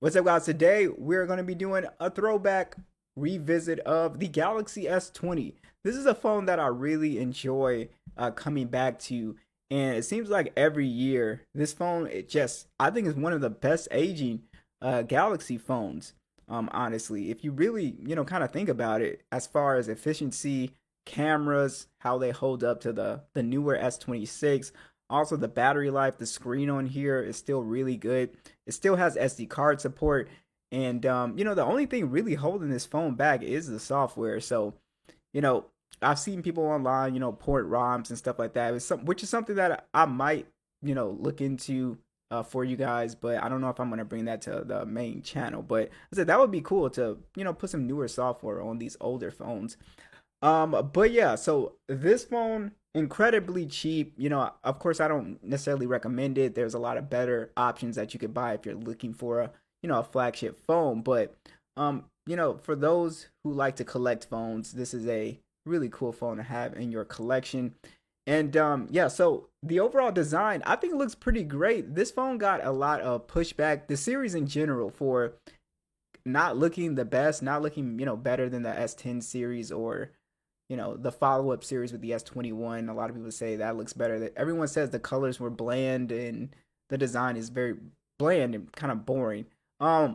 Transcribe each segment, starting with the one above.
What's up, guys? Today we're going to be doing a throwback revisit of the Galaxy S20. This is a phone that I really enjoy coming back to, and it seems like every year this phone, I think is one of the best aging Galaxy phones. Honestly, if you really, kind of think about it, as far as efficiency, cameras, how they hold up to the newer S26. Also, the battery life, the screen on here is still really good. It still has SD card support. And, the only thing really holding this phone back is the software. So, you know, I've seen people online, port ROMs and stuff like that, which is something that I might, look into for you guys. But I don't know if I'm going to bring that to the main channel. But I said that would be cool to, put some newer software on these older phones. But yeah, so this phone incredibly cheap. Of course, I don't necessarily recommend it. There's a lot of better options that you could buy if you're looking for a flagship phone. But for those who like to collect phones, this is a really cool phone to have in your collection. And yeah, so the overall design, I think it looks pretty great. This phone got a lot of pushback. The series in general for not looking the best, not looking, better than the S10 series or the follow-up series with the S21. A lot of people say that looks better. That everyone says the colors were bland and the design is very bland and kind of boring. I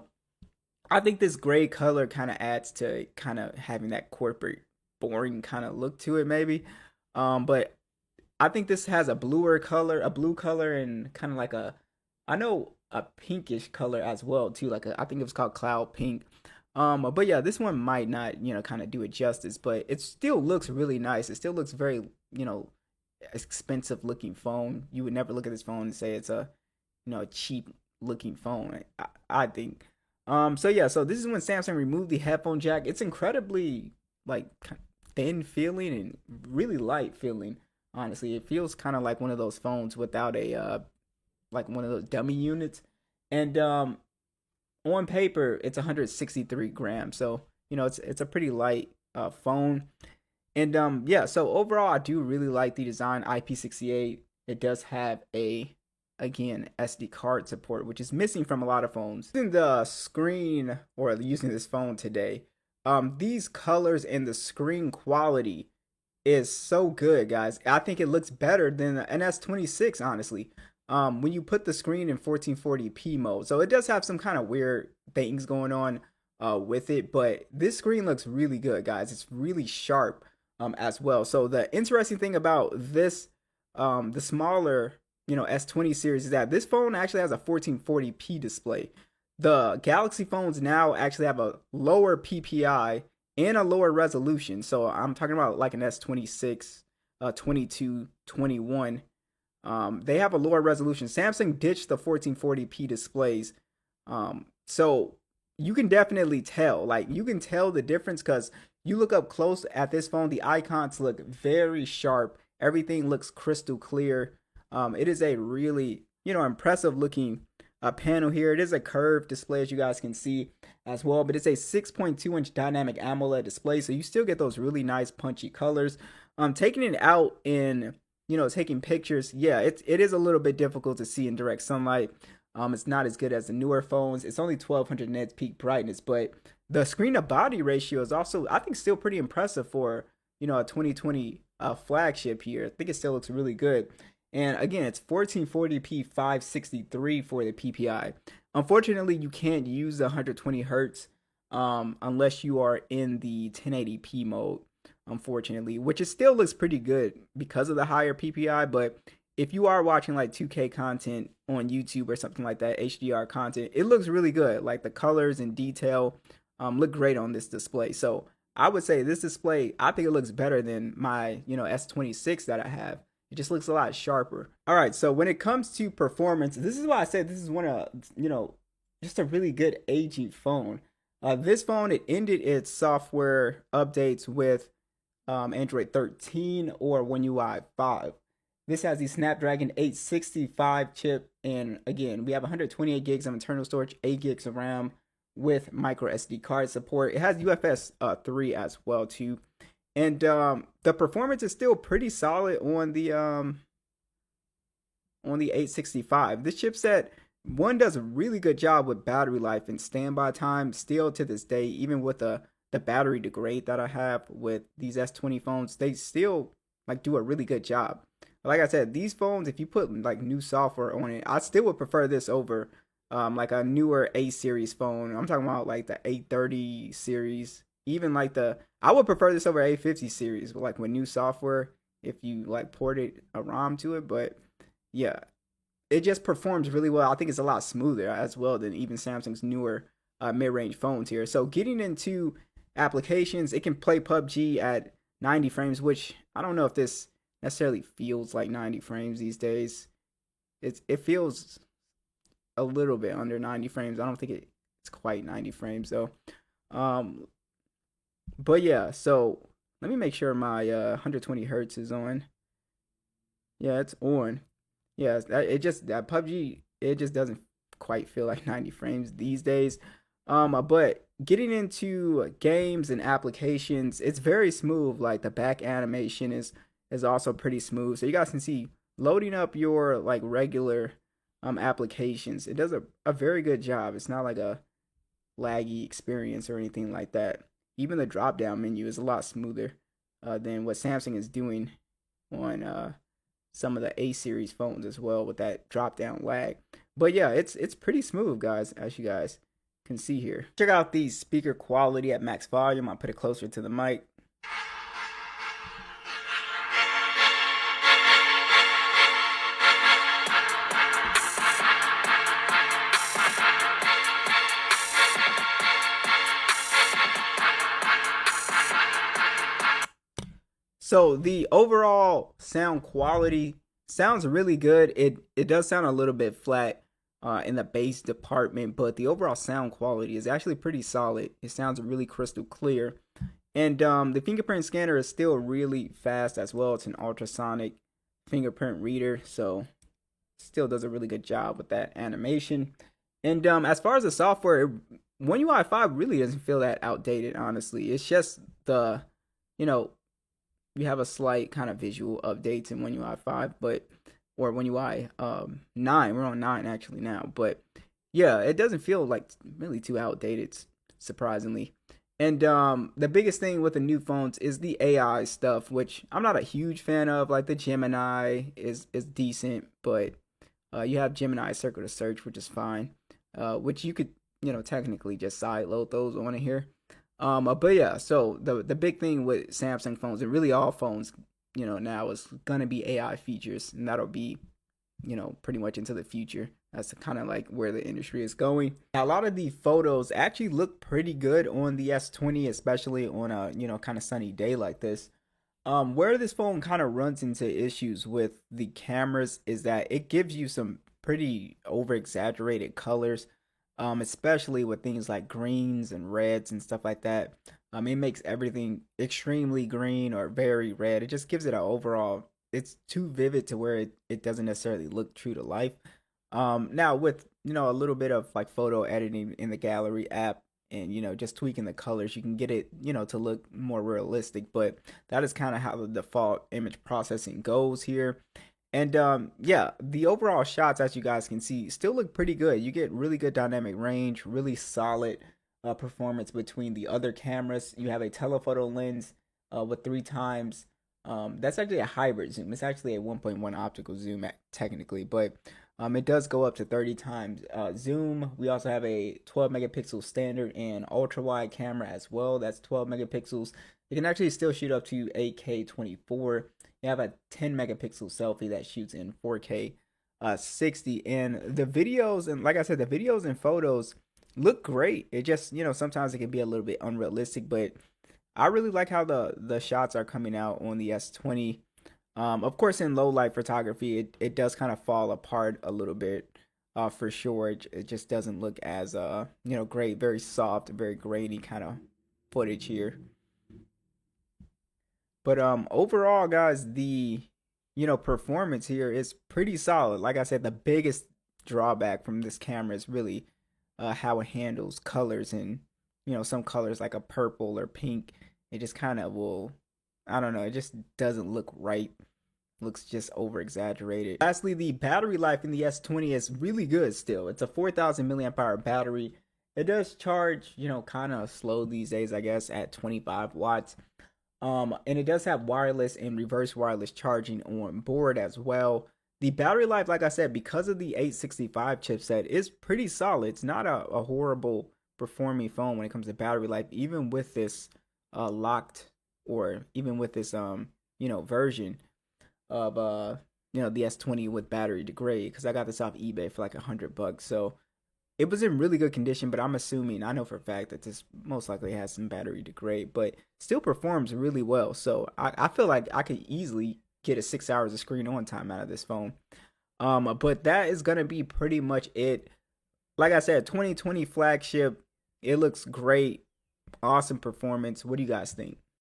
think this gray color kind of adds to kind of having that corporate boring kind of look to it maybe. But I think this has a blue color and kind of like I know a pinkish color as well too. I think it was called cloud pink. But yeah, this one might not, kind of do it justice, but it still looks really nice. It still looks very, expensive looking phone. You would never look at this phone and say it's a cheap looking phone. I think. So yeah, so this is when Samsung removed the headphone jack. It's incredibly like thin feeling and really light feeling. Honestly, it feels kind of like one of those phones without like one of those dummy units. And on paper it's 163 grams, so it's a pretty light phone. And yeah, so overall I do really like the design. IP68, it does have a, again, SD card support, which is missing from a lot of phones. Using the screen or using this phone today, these colors and the screen quality is so good, guys. I think it looks better than an S26, honestly. When you put the screen in 1440p mode. So it does have some kind of weird things going on with it, but this screen looks really good, guys. It's really sharp as well. So the interesting thing about this, the smaller, S20 series is that this phone actually has a 1440p display. The Galaxy phones now actually have a lower PPI and a lower resolution. So I'm talking about like an S26, 22, 21. They have a lower resolution. Samsung ditched the 1440p displays. So you can definitely tell. Like, you can tell the difference because you look up close at this phone, the icons look very sharp. Everything looks crystal clear. It is a really, impressive looking panel here. It is a curved display, as you guys can see as well, but it's a 6.2-inch dynamic AMOLED display, so you still get those really nice punchy colors. Taking it out in taking pictures, yeah, it is a little bit difficult to see in direct sunlight. It's not as good as the newer phones. It's only 1200 nits peak brightness, but the screen to body ratio is also, I think, still pretty impressive for, a 2020 flagship here. I think it still looks really good. And again, it's 1440p 563 for the PPI. Unfortunately, you can't use the 120 hertz unless you are in the 1080p mode, unfortunately, which it still looks pretty good because of the higher PPI. But if you are watching like 2K content on YouTube or something like that, HDR content, it looks really good. Like the colors and detail look great on this display. So I would say this display, I think it looks better than my, S26 that I have. It just looks a lot sharper. All right, so when it comes to performance, this is why I said this is one of, just a really good aging phone. This phone, it ended its software updates with Android 13 or One UI 5. This has the Snapdragon 865 chip, and again, we have 128 gigs of internal storage, 8 gigs of RAM with micro SD card support. It has UFS 3 as well too. And the performance is still pretty solid on the 865. This chipset one does a really good job with battery life and standby time still to this day, even with the battery degrade that I have with these S20 phones, they still like do a really good job. Like I said, these phones, if you put like new software on it, I still would prefer this over like a newer A series phone. I'm talking about like the A30 series, even like the I would prefer this over A50 series, but like with new software, if you like ported a ROM to it. But yeah, it just performs really well. I think it's a lot smoother as well than even Samsung's newer mid-range phones here. So getting into applications, it can play PUBG at 90 frames, which I don't know if this necessarily feels like 90 frames these days. It feels a little bit under 90 frames. I don't think it's quite 90 frames though. Um, but yeah, so let me make sure my 120 hertz is on. Yeah, it's on. Yeah, it just that PUBG it just doesn't quite feel like 90 frames these days. But getting into games and applications, it's very smooth. Like the back animation is also pretty smooth. So you guys can see loading up your like regular applications. It does a very good job. It's not like a laggy experience or anything like that. Even the drop down menu is a lot smoother than what Samsung is doing on some of the A series phones as well with that drop down lag. But yeah, it's pretty smooth, guys, as you guys can see here. Check out the speaker quality at max volume. I'll put it closer to the mic. So the overall sound quality sounds really good. It does sound a little bit flat in the bass department, but the overall sound quality is actually pretty solid. It sounds really crystal clear, and the fingerprint scanner is still really fast as well. It's an ultrasonic fingerprint reader, so still does a really good job with that animation. And as far as the software, One UI 5 really doesn't feel that outdated. Honestly, it's just the you know we have a slight kind of visual updates in One UI 5, but or One UI 9. We're on 9 actually now, but yeah, it doesn't feel like really too outdated, surprisingly. And the biggest thing with the new phones is the AI stuff, which I'm not a huge fan of. Like the Gemini is decent, but you have Gemini Circle to Search, which is fine. Which you could technically just side load those on here. But yeah, so the big thing with Samsung phones and really all phones, now is gonna be AI features, and that'll be, pretty much into the future. That's kind of like where the industry is going. Now, a lot of the photos actually look pretty good on the S20, especially on a kind of sunny day like this. Where this phone kind of runs into issues with the cameras is that it gives you some pretty over exaggerated colors, especially with things like greens and reds and stuff like that. It makes everything extremely green or very red. It just gives it an overall, it's too vivid to where it doesn't necessarily look true to life. Now with, a little bit of like photo editing in the gallery app and, just tweaking the colors, you can get it, to look more realistic, but that is kind of how the default image processing goes here. And yeah, the overall shots, as you guys can see, still look pretty good. You get really good dynamic range, really solid performance between the other cameras. You have a telephoto lens with 3 times. That's actually a hybrid zoom. It's actually a 1.1 optical zoom technically, but it does go up to 30 times zoom. We also have a 12 megapixel standard and ultra wide camera as well. That's 12 megapixels. You can actually still shoot up to 8K 24. You have a 10 megapixel selfie that shoots in 4K 60. And the videos, and like I said, the videos and photos look great. It just, sometimes it can be a little bit unrealistic, but I really like how the shots are coming out on the S20. Of course, in low light photography, it does kind of fall apart a little bit, for sure. It just doesn't look as great, very soft, very grainy kind of footage here. But overall, guys, the performance here is pretty solid. Like I said, the biggest drawback from this camera is really how it handles colors, and some colors like a purple or pink. It just kind of will, I don't know, it just doesn't look right. looks just over exaggerated. Lastly, the battery life in the S20 is really good still. It's a 4,000 milliamp hour battery. It does charge, kind of slow these days, I guess, at 25 watts. And it does have wireless and reverse wireless charging on board as well. The battery life, like I said, because of the 865 chipset, is pretty solid. It's not a horrible performing phone when it comes to battery life, even with this locked, or even with this version of the S20 with battery degrade, because I got this off eBay for like $100. So it was in really good condition, but I'm assuming, I know for a fact that this most likely has some battery degrade, but still performs really well. So I feel like I could easily get a 6 hours of screen on time out of this phone. But that is gonna be pretty much it. Like I said, 2020 flagship. It looks great, awesome performance. What do you guys think?